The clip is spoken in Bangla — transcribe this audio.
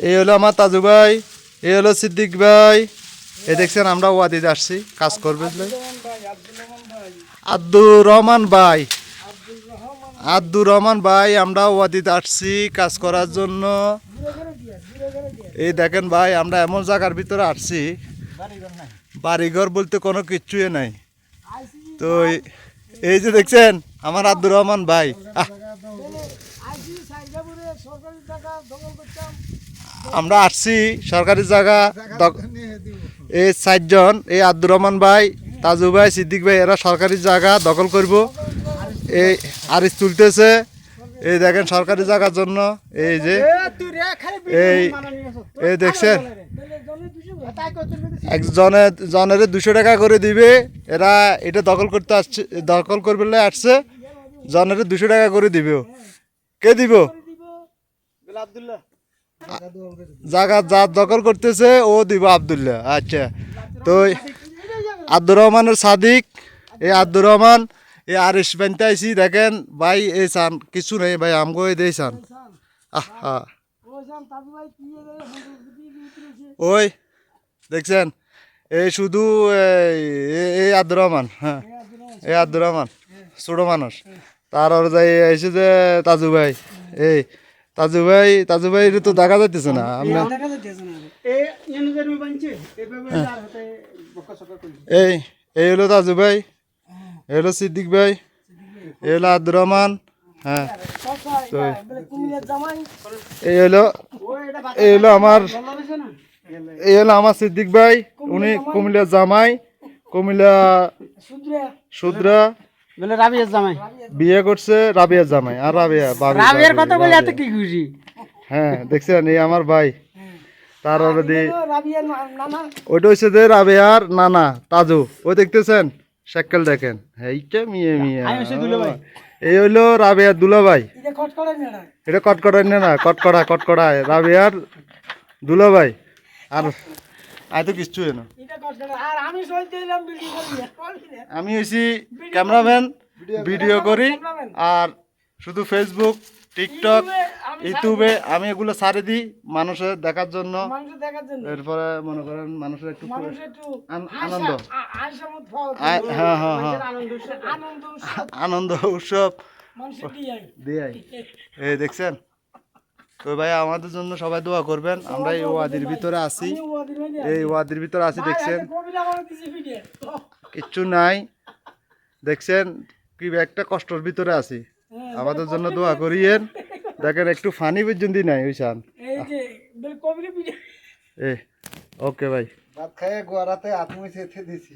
এই হলো আমার তাজু ভাই, এই হলো সিদ্দিক ভাই। এই দেখছেন আমরা ওয়াদিতে আসছি কাজ করবে। আব্দুর রহমান ভাই, আব্দুর রহমান ভাই, আমরা ওয়াদিতে আসছি কাজ করার জন্য। এই দেখেন ভাই, আমরা এমন জায়গার ভিতরে আসছি, বাড়িঘর বলতে কোনো কিচ্ছুই নাই। তো এই যে দেখছেন আমার আব্দুর রহমান ভাই, আমরা আসছি সরকারি জায়গা। এই 4 জন, এই আব্দুর রহমান ভাই, তাজু ভাই, সিদ্দিক ভাই, এরা সরকারি জায়গা দখল করব। এই আরিস তুলতেছে, এই দেখেন সরকারি জায়গার জন্য। এই যে এই দেখছেন জনের 200 টাকা করে দিবে। এরা এটা দখল করতে আসছে, দখল করবে আসছে। জনের 200 টাকা করে দিবে। কে দিব? জায়গা যা দখল করতেছে ও দিব, আব্দুল্লাহ। আচ্ছা, তো আব্দুর রহমানের সাদিক, এই আব্দুর রহমান, এই আরিস বানতে আইসি। দেখেন ভাই, এই চান কিছু নেই ভাই, আমগো এই দেই চান। আহা, ওই দেখছেন, এই শুধু এই আব্দুর রহমান। হ্যাঁ, এই আব্দুর রহমান ছোট মানুষ। তার আর যাই আইসে যে তাজু ভাই। এই তাজু ভাই, তাজু ভাই তো দেখা যাইতেছে না। এই এই হলো তাজু ভাই, এই হলো সিদ্দিক ভাই, এই হলো আব্দুর রহমান। হ্যাঁ, তো এই হলো আমার, এই হলো আমার সিদ্দিক ভাই। উনি কুমিল্লার জামাই, কুমিল্লা সুদ্রা বিয়ে করছে, রাবিয়ার জামাই। আর রাবিয়ার কথা বলে এত কি খুশি। হ্যাঁ, দেখছেন এই আমার ভাই। তার ওইটা হচ্ছে যে রাবিয়ার নানা তাজু। ওই দেখতেছেন সাইকেল দেখেন। এইটা মিয়ে মিয়া, এই হইলো রাবিয়ার দুলা ভাই। এটা কটকড়াই না, কটকড়া কটকড়ায় রাবিয়ার দুলা ভাই। আর আয় তো কিচ্ছু না, আমি হয়েছি ক্যামেরাম্যান, ভিডিও করি। আর শুধু ফেসবুক, টিকটক, ইউটিউবে আমি এগুলো ছাড়ে দিই মানুষের দেখার জন্য। এরপরে মনে করেন মানুষের একটু আনন্দ, হ্যাঁ হ্যাঁ হ্যাঁ, আনন্দ উৎসব দিয়ে। এই দেখছেন তো ভাই, আমাদের জন্য সবাই দোয়া করবেন। আমরা এই ওয়াদির ভিতরে আছি, এই ওয়াদির ভিতরে আছি। দেখছেন কিচ্ছু নাই, দেখছেন কি একটা কষ্টের ভিতরে আছি। আমাদের জন্য দোয়া করিয়েন। দেখেন একটু ফানি পর্যন্ত নাই ওইসান। ওকে ভাই, ভাত খাইয়ে গোয়ারাতে আত্মীয় দিছি।